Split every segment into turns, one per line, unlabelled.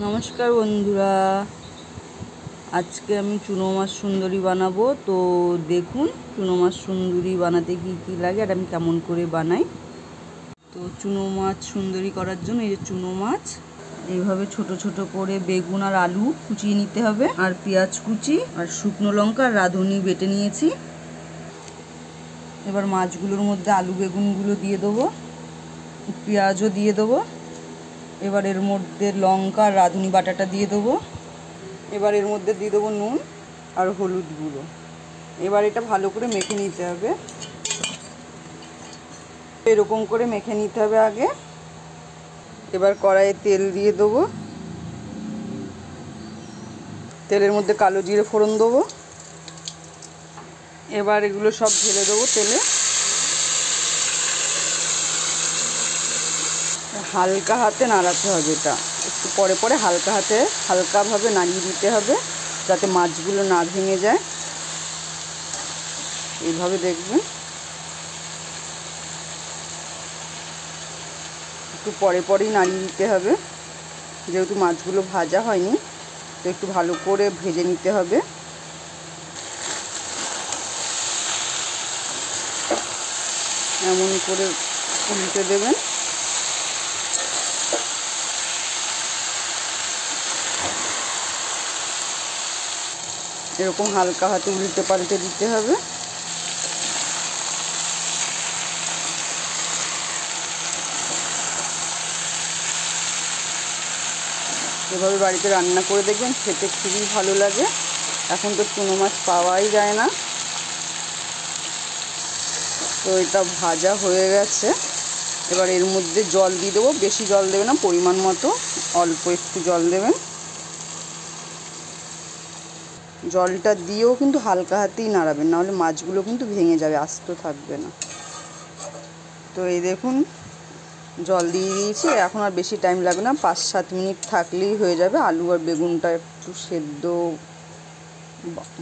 নমস্কার বন্ধুরা, আজকে আমি চুনো মাছ সুন্দরী বানাবো। তো দেখুন চুনো মাছ সুন্দরী বানাতে কি কি লাগে আর আমি কেমন করে বানাই। তো চুনো মাছ সুন্দরী করার জন্য এই যে চুনো মাছ এইভাবে ছোট ছোট করে বেগুন আর আলু কুচিয়ে নিতে হবে, আর পেঁয়াজ কুচি আর শুকনো লঙ্কা আর রাঁধুনি বেটে নিয়েছি। এবার মাছগুলোর মধ্যে আলু বেগুনগুলো দিয়ে দেবো, পেঁয়াজও দিয়ে দেবো। এবার এর মধ্যে লঙ্কা আর রাঁধুনি বাটাটা দিয়ে দেবো। এবার এর মধ্যে দিয়ে দেবো নুন আর হলুদ গুঁড়ো। এবার এটা ভালো করে মেখে নিতে হবে, এরকম করে মেখে নিতে হবে আগে। এবার কড়াইয়ে তেল দিয়ে দেবো, তেলের মধ্যে কালো জিরে ফোড়ন দেবো। এবার এগুলো সব ঢেলে দেবো তেলে। হালকা হাতে নাড়াতে হবে, এটা একটু পরে পরে হালকাভাবে নাড়িয়ে দিতে হবে যাতে মাছগুলো না ভেঙে যায়। এইভাবে দেখবেন, একটু পরে পরেই নাড়িয়ে দিতে হবে, যেহেতু মাছগুলো ভাজা হয়নি তো একটু ভালো করে ভেজে নিতে হবে। এমন করে উল্টে দেবেন। এরকম হালকা হাতে উল্টে পাল্টে দিতে হবে। এভাবে বাড়িতে রান্না করে দেখবেন, খেতে খুবই ভালো লাগে। এখন তো চুনো মাছ পাওয়াই যায় না। তো এটা ভাজা হয়ে গেছে। এবার এর মধ্যে জল দিয়ে দেবো, বেশি জল দেবে না, পরিমাণ মতো অল্প একটু জল দেবেন। জলটা দিয়েও কিন্তু হালকা হাতেই নাড়াবেন, নাহলে মাছগুলো কিন্তু ভেঙে যাবে, আস্ত থাকবে না। তো এই দেখুন জল দিয়ে দিয়েছি, এখন আর বেশি টাইম লাগবে না, 5-7 মিনিট থাকলেই হয়ে যাবে। আলু আর বেগুনটা একটু সেদ্ধ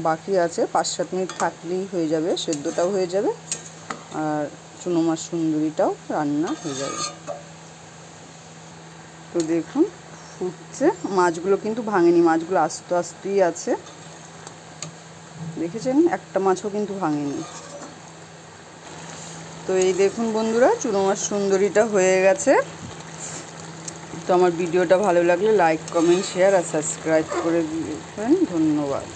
বাকি আছে, 5-7 মিনিট থাকলেই হয়ে যাবে, সেদ্ধটাও হয়ে যাবে আর চুনো মাছ সুন্দরীটাও রান্না হয়ে যাবে। তো দেখুন ফুটছে, মাছগুলো কিন্তু ভাঙেনি, মাছগুলো আস্তে আস্তেই আছে, দেখেছেন একটা মাছও কিন্তু ভাঙেনি। তো এই দেখুন বন্ধুরা, চুনো মাছ সুন্দরীটা হয়ে গেছে। তো আমার ভিডিওটা ভালো লাগলে লাইক, কমেন্ট, শেয়ার আর সাবস্ক্রাইব করে দিবেন। ধন্যবাদ।